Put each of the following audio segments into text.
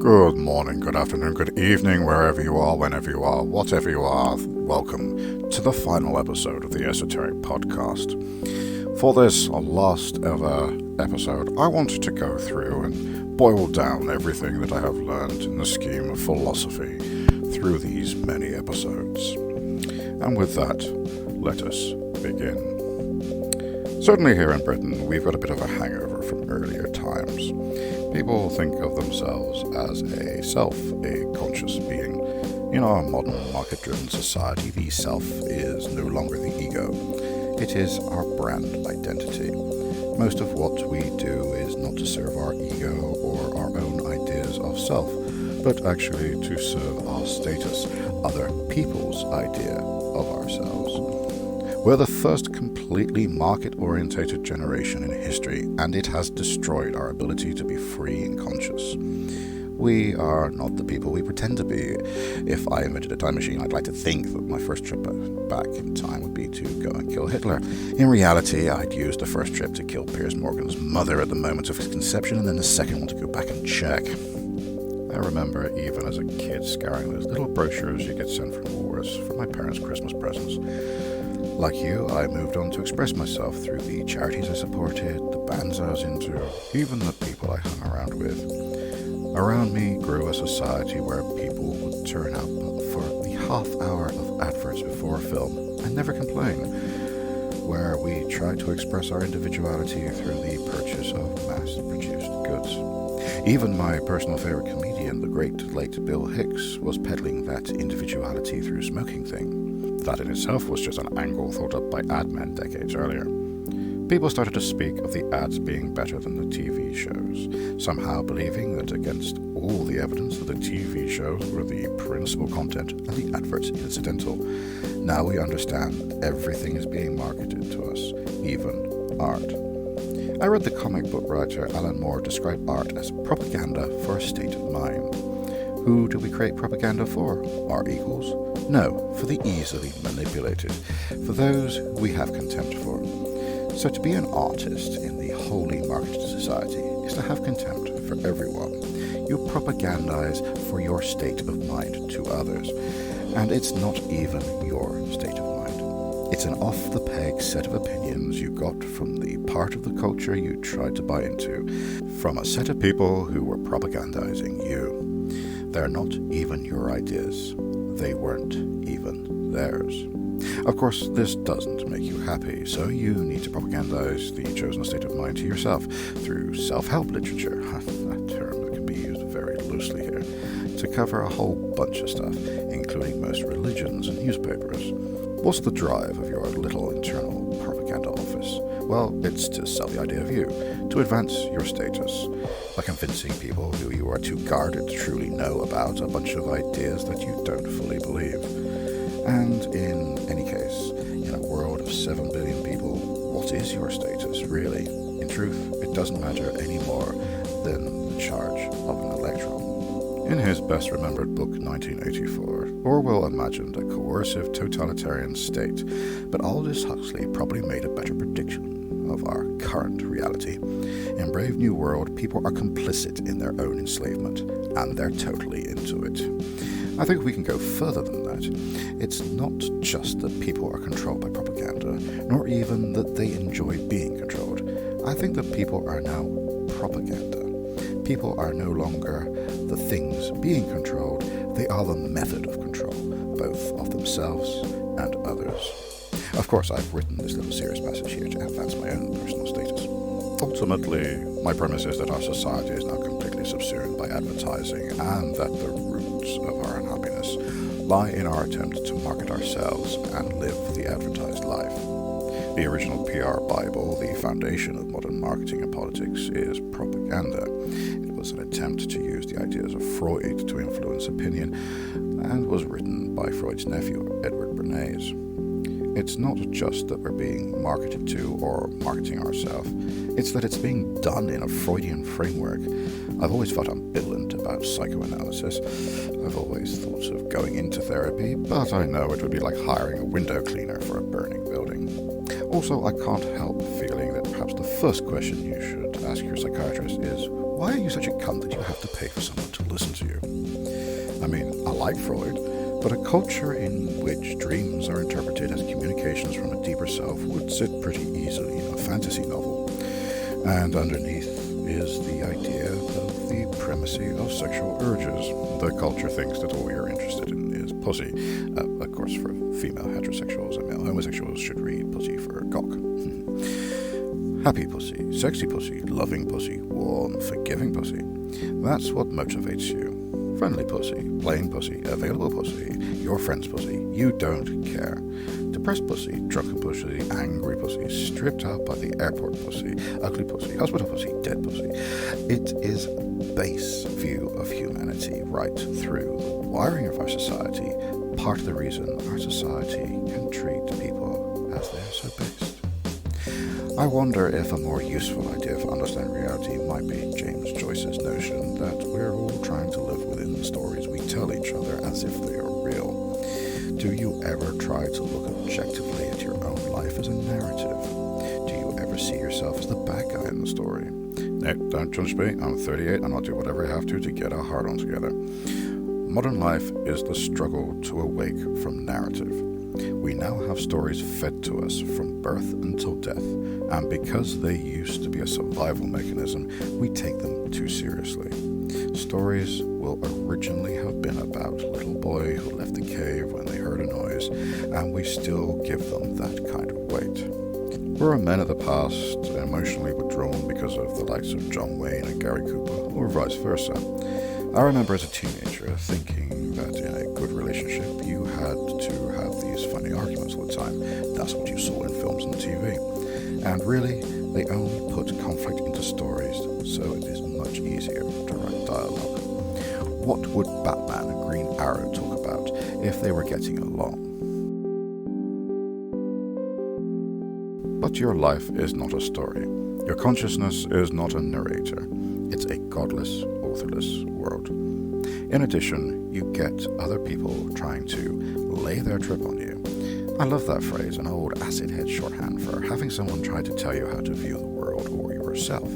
Good morning, good afternoon, good evening, wherever you are, whenever you are, whatever you are. Welcome to the final episode of the Esoteric podcast. For this last ever episode, I wanted to go through and boil down everything that I have learned in the scheme of philosophy through these many episodes. And with that, let us begin. Certainly here in Britain, we've got a bit of a hangover from earlier times. People think of themselves as a self, a conscious being. In our modern market-driven society, the self is no longer the ego. It is our brand identity. Most of what we do is not to serve our ego or our own ideas of self, but actually to serve our status, other people's idea of ourselves. We're the first completely market-orientated generation in history, and it has destroyed our ability to be free and conscious. We are not the people we pretend to be. If I invented a time machine, I'd like to think that my first trip back in time would be to go and kill Hitler. In reality, I'd use the first trip to kill Piers Morgan's mother at the moment of his conception, and then the second one to go back and check. I remember, even as a kid, scouring those little brochures you get sent from Woolworths for my parents' Christmas presents. Like you, I moved on to express myself through the charities I supported, the bands I was into, even the people I hung around with. Around me grew a society where people would turn up for the half hour of adverts before a film and never complain, where we tried to express our individuality through the purchase of mass-produced goods. Even my personal favorite comedian, the great late Bill Hicks, was peddling that individuality through smoking thing. That in itself was just an angle thought up by ad men decades earlier. People started to speak of the ads being better than the TV shows, somehow believing that against all the evidence that the TV shows were the principal content and the adverts incidental. Now we understand that everything is being marketed to us, even art. I read the comic book writer Alan Moore describe art as propaganda for a state of mind. Who do we create propaganda for? Our equals? No, for the easily manipulated, for those we have contempt for. So to be an artist in the wholly marketed society is to have contempt for everyone. You propagandize for your state of mind to others, and it's not even your state of mind. It's an off-the-peg set of opinions you got from the part of the culture you tried to buy into, from a set of people who were propagandizing you. They're not even your ideas. They weren't even theirs. Of course, this doesn't make you happy, so you need to propagandize the chosen state of mind to yourself through self-help literature, a term that can be used very loosely here, to cover a whole bunch of stuff, including most religions and newspapers. What's the drive of your little internal propaganda office? Well, it's to sell the idea of you, to advance your status, by convincing people who you are too guarded to truly know about a bunch of ideas that you don't fully believe. And in any case, in a world of 7 billion people, what is your status, really? In truth, it doesn't matter any more than the charge of an electron. In his best-remembered book, 1984, Orwell imagined a coercive totalitarian state, but Aldous Huxley probably made a better prediction of our current reality. In Brave New World, people are complicit in their own enslavement, and they're totally into it. I think we can go further than that. It's not just that people are controlled by propaganda, nor even that they enjoy being controlled. I think that people are now propaganda. People are no longer the things being controlled, they are the method of control, both of themselves and others. Of course, I've written this little serious passage here to advance my own personal status. Ultimately, my premise is that our society is now completely subsumed by advertising, and that the roots of our unhappiness lie in our attempt to market ourselves and live the advertised life. The original PR Bible, the foundation of modern marketing and politics, is propaganda. It was an attempt to use the ideas of Freud to influence opinion, and was written by Freud's nephew, Edward Bernays. It's not just that we're being marketed to or marketing ourselves, it's that it's being done in a Freudian framework. I've always felt ambivalent about psychoanalysis. I've always thought of going into therapy, but I know it would be like hiring a window cleaner for a burning building. Also, I can't help feeling that perhaps the first question you should ask your psychiatrist is, why are you such a cunt that you have to pay for someone to listen to you. I mean, I like Freud, but a culture in which dreams are interpreted as communications from a deeper self would sit pretty easily in a fantasy novel. And underneath is the idea of the primacy of sexual urges. The culture thinks that all you're interested in is pussy. Of course, for female heterosexuals and male homosexuals should read pussy for cock. Happy pussy, sexy pussy, loving pussy, warm, forgiving pussy. That's what motivates you. Friendly pussy, plain pussy, available pussy, your friend's pussy, you don't care. Depressed pussy, drunken pussy, angry pussy, stripped out by the airport pussy, ugly pussy, hospital pussy, dead pussy. It is base view of humanity right through the wiring of our society, part of the reason our society can treat people as they're so based. I wonder if a more useful idea for understanding reality might be James Joyce's notion that we're all trying to live within the stories we tell each other as if they are real. Do you ever try to look objectively at your own life as a narrative? Do you ever see yourself as the bad guy in the story? No, don't judge me, I'm 38 and I'll do whatever I have to get our heart on together. Modern life is the struggle to awake from narrative. We now have stories fed to us from birth until death, and because they used to be a survival mechanism, we take them too seriously. Stories will originally have been about a little boy who left the cave when they heard a noise, and we still give them that kind of weight. Were men of the past emotionally withdrawn because of the likes of John Wayne and Gary Cooper, or vice versa? I remember as a teenager thinking that in a good relationship you had to have these funny arguments all the time. That's what you saw in films and TV. And really, they only put conflict into stories, so it is much easier to write dialogue. What would Batman and Green Arrow talk about if they were getting along? But your life is not a story. Your consciousness is not a narrator. It's a godless, authorless world. In addition, you get other people trying to lay their trip on you. I love that phrase, an old acid head shorthand for having someone try to tell you how to view the world or yourself.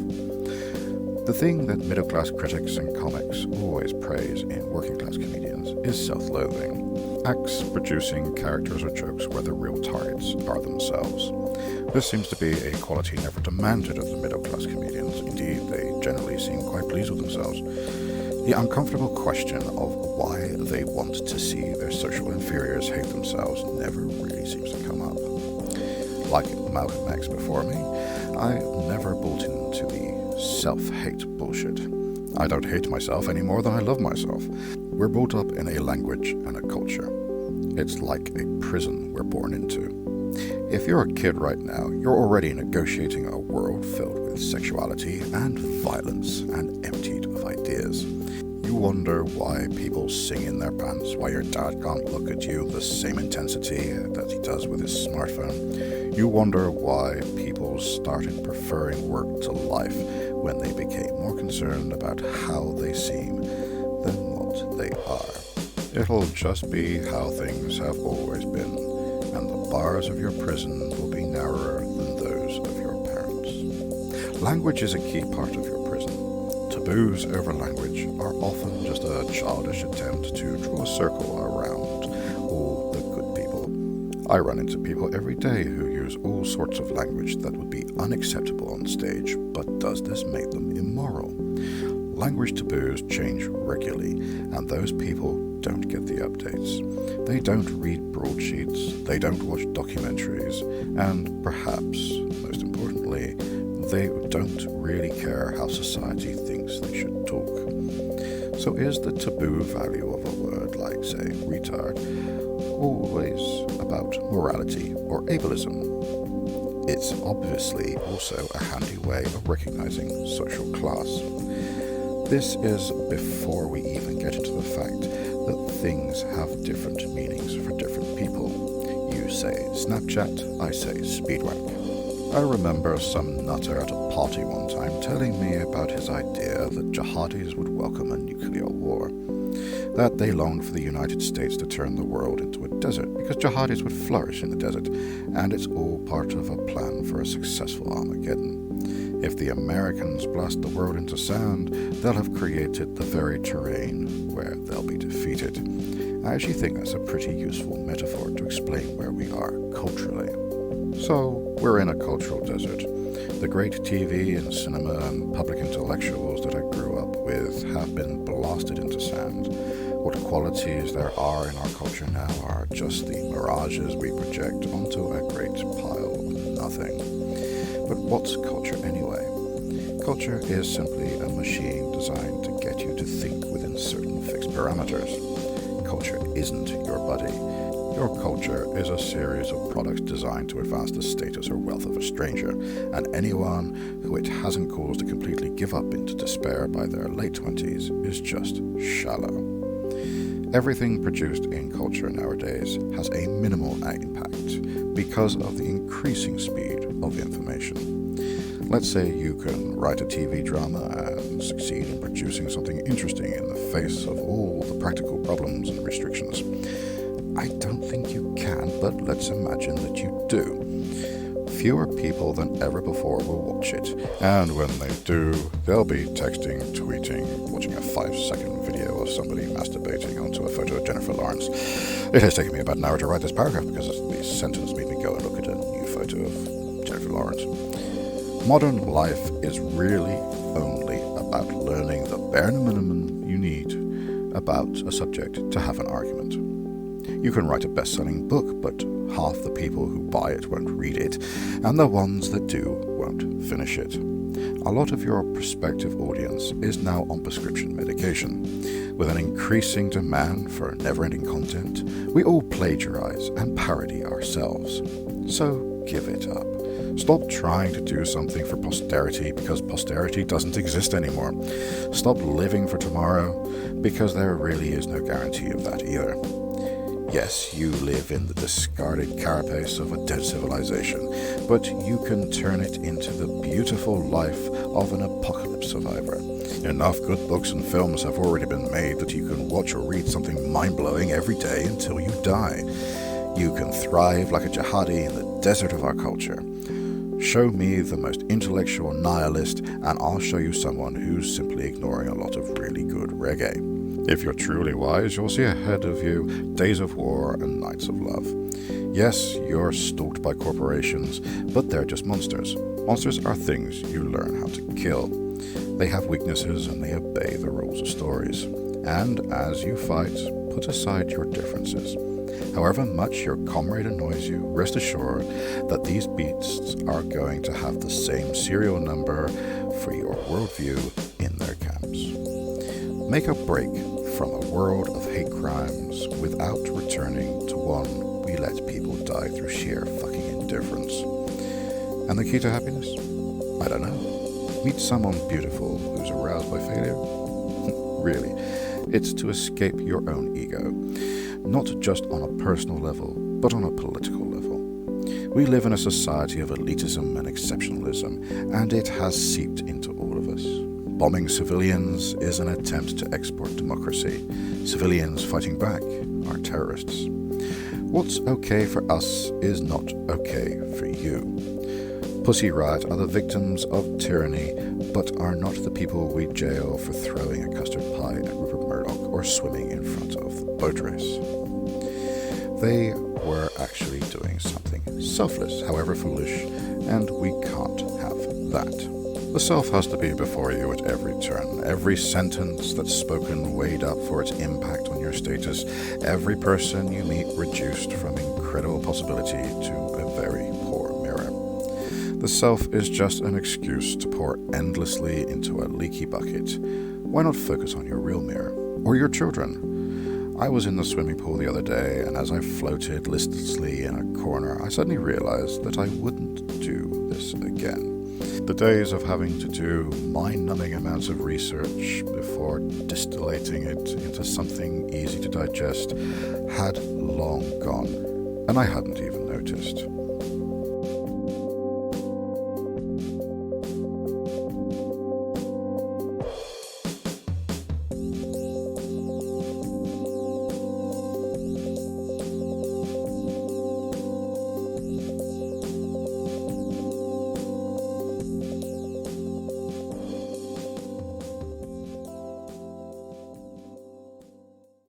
The thing that middle-class critics and comics always praise in working-class comedians is self-loathing. Acts producing characters or jokes where the real targets are themselves. This seems to be a quality never demanded of the middle-class comedians. Indeed, they generally seem quite pleased with themselves. The uncomfortable question of why they want to see their social inferiors hate themselves never really seems to come up. Like Malcolm X before me, I never bought into the self-hate bullshit. I don't hate myself any more than I love myself. We're brought up in a language and a culture. It's like a prison we're born into. If you're a kid right now, you're already negotiating a world filled with sexuality and violence and emptied of ideas. You wonder why people sing in their pants, why your dad can't look at you with the same intensity that he does with his smartphone. You wonder why people started preferring work to life when they became more concerned about how they seem than what they are. It'll just be how things have always been, and the bars of your prison will be narrower than those of your parents. Language is a key part of your prison. Taboos over language are often just a childish attempt to draw a circle around all the good people. I run into people every day who use all sorts of language that would be unacceptable on stage, but does this make them immoral? Language taboos change regularly, and those people don't get the updates. They don't read broadsheets, they don't watch documentaries, and perhaps, most importantly, they don't really care how society thinks they should talk. So is the taboo value of a word like, say, retard, always about morality or ableism? It's obviously also a handy way of recognizing social class. This is before we even get into the fact that things have different meanings for different people. You say Snapchat, I say speedwank. I remember some nutter at a party one time telling me about his idea that jihadis would welcome a nuclear war, that they longed for the United States to turn the world into a desert because jihadis would flourish in the desert, and it's all part of a plan for a successful Armageddon. If the Americans blast the world into sand, they'll have created the very terrain where they'll be defeated. I actually think that's a pretty useful metaphor to explain where we are culturally. So, we're in a cultural desert. The great TV and cinema and public intellectuals that I grew up with have been blasted into sand. What qualities there are in our culture now are just the mirages we project onto a great pile of nothing. But what's culture anyway? Culture is simply a machine designed to get you to think within certain fixed parameters. Culture isn't your body. Your culture is a series of products designed to advance the status or wealth of a stranger, and anyone who it hasn't caused to completely give up into despair by their late 20s is just shallow. Everything produced in culture nowadays has a minimal impact because of the increasing speed of information. Let's say you can write a TV drama and succeed in producing something interesting in the face of all the practical problems and restrictions. I don't think you can, but let's imagine that you do. Fewer people than ever before will watch it, and when they do, they'll be texting, tweeting, watching a 5-second video of somebody masturbating onto a photo of Jennifer Lawrence. It has taken me about an hour to write this paragraph because the sentence made me go and look at a new photo of Jennifer Lawrence. Modern life is really only about learning the bare minimum you need about a subject to have an argument. You can write a best-selling book, but half the people who buy it won't read it, and the ones that do won't finish it. A lot of your prospective audience is now on prescription medication. With an increasing demand for never-ending content, we all plagiarize and parody ourselves. So give it up. Stop trying to do something for posterity because posterity doesn't exist anymore. Stop living for tomorrow because there really is no guarantee of that either. Yes, you live in the discarded carapace of a dead civilization, but you can turn it into the beautiful life of an apocalypse survivor. Enough good books and films have already been made that you can watch or read something mind-blowing every day until you die. You can thrive like a jihadi in the desert of our culture. Show me the most intellectual nihilist, and I'll show you someone who's simply ignoring a lot of really good reggae. If you're truly wise, you'll see ahead of you days of war and nights of love. Yes, you're stalked by corporations, but they're just monsters. Monsters are things you learn how to kill. They have weaknesses and they obey the rules of stories. And as you fight, put aside your differences. However much your comrade annoys you, rest assured that these beasts are going to have the same serial number for your worldview in their camps. Make a break from a world of hate crimes without returning to one we let people die through sheer fucking indifference. And the key to happiness? I don't know. Meet someone beautiful who's aroused by failure? Really, it's to escape your own ego. Not just on a personal level, but on a political level. We live in a society of elitism and exceptionalism, and it has seeped into all of us. Bombing civilians is an attempt to export democracy. Civilians fighting back are terrorists. What's okay for us is not okay for you. Pussy Riot are the victims of tyranny, but are not the people we jail for throwing a custard pie at Rupert Murdoch or swimming in front of the boat race. They were actually doing something selfless, however foolish, and we can't have that. The self has to be before you at every turn. Every sentence that's spoken weighed up for its impact on your status. Every person you meet reduced from incredible possibility to a very poor mirror. The self is just an excuse to pour endlessly into a leaky bucket. Why not focus on your real mirror? Or your children? I was in the swimming pool the other day, and as I floated listlessly in a corner, I suddenly realized that I wouldn't do this again. The days of having to do mind-numbing amounts of research before distillating it into something easy to digest had long gone, and I hadn't even noticed.